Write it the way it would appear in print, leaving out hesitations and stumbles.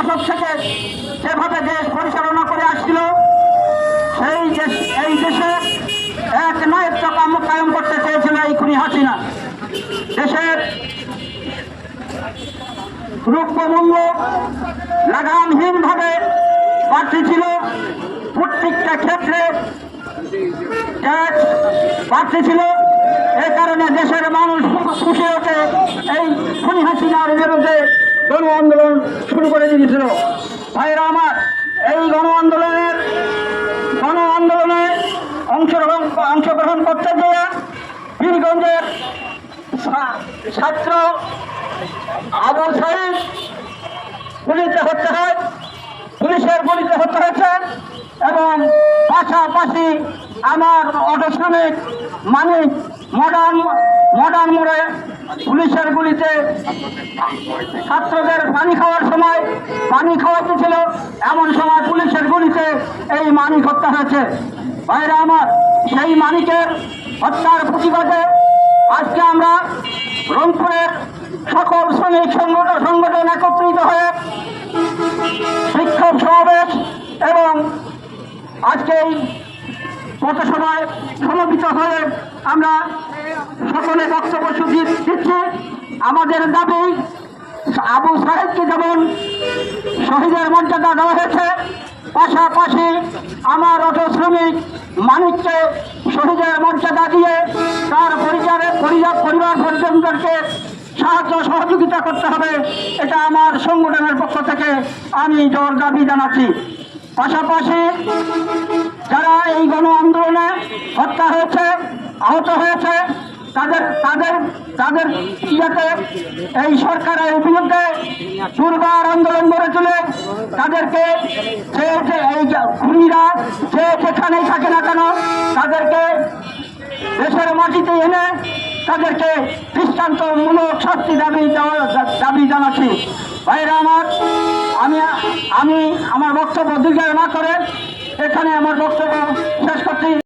দশক থেকে যেভাবে দেশ পরিচালনা করে আসছিল এই দেশে এক ন্যায্য কায়েম করতে চেয়েছিল এই খুনি হাসিনা। দেশের দ্রব্যমূল্য লাগামহীনভাবে বাড়তেছিল, প্রত্যেকটা ক্ষেত্রে ট্যাক্স বাড়তেছিল। এ কারণে দেশের মানুষ খুশি হতে এই খুনি হাসিনার বিরুদ্ধে গণ আন্দোলন শুরু করে দিয়েছিল। ভাইরা আমার, এই গণ আন্দোলনে অংশগ্রহণ করতে গিয়ে বীরগঞ্জের ছাত্র আবু সাইদ পুলিশের গুলিতে হত্যা হয়েছে এবং পাশাপাশি আমার অটো শ্রমিক মানিক মডার্ন মোড়ে পুলিশের গুলিতে ছাত্রদের পানি খাওয়াতে ছিল, এমন সময় পুলিশের গুলিতে এই মানিক হত্যা হয়েছে। ভাইরা আমার, সেই মানিকের হত্যার প্রতিবাদে আজকে আমরা রংপুরের সকল শ্রমিক সংগঠন একত্রিত হয়ে বিক্ষোভ সমাবেশ এবং আজকে এই পথসভায় সমবেত হয়ে আমরা সকলে বক্তব্য দিচ্ছি। আমাদের দাবি, আবু সাহেবকে যেমন শহীদের মর্যাদা দেওয়া হয়েছে, পাশাপাশি আমার অটো শ্রমিক মানিককে শহীদের মর্যাদা দিয়ে তার পরিবার পরিজনদেরকে সাহায্য সহযোগিতা করতে হবে। এটা আমার সংগঠনের পক্ষ থেকে আমি জোর দাবি জানাচ্ছি। পাশাপাশি যারা এই গণ আন্দোলনে হত্যা হয়েছে, আহত হয়েছে, তাদের ইয়াতে এই সরকারের বিরুদ্ধে দুর্বার আন্দোলন গড়ে তুলে তাদেরকে এই খুনিরা যেখানেই থাকে না কেন তাদেরকে দেশের মাটিতে এনে তাদেরকে দৃষ্টান্তমূলক শাস্তি দাবি জানাচ্ছি। ভাইরা আমার, আমি আমার বক্তব্য দীর্ঘায়িত না করে এখানে আমার বক্তব্য শেষ করছি।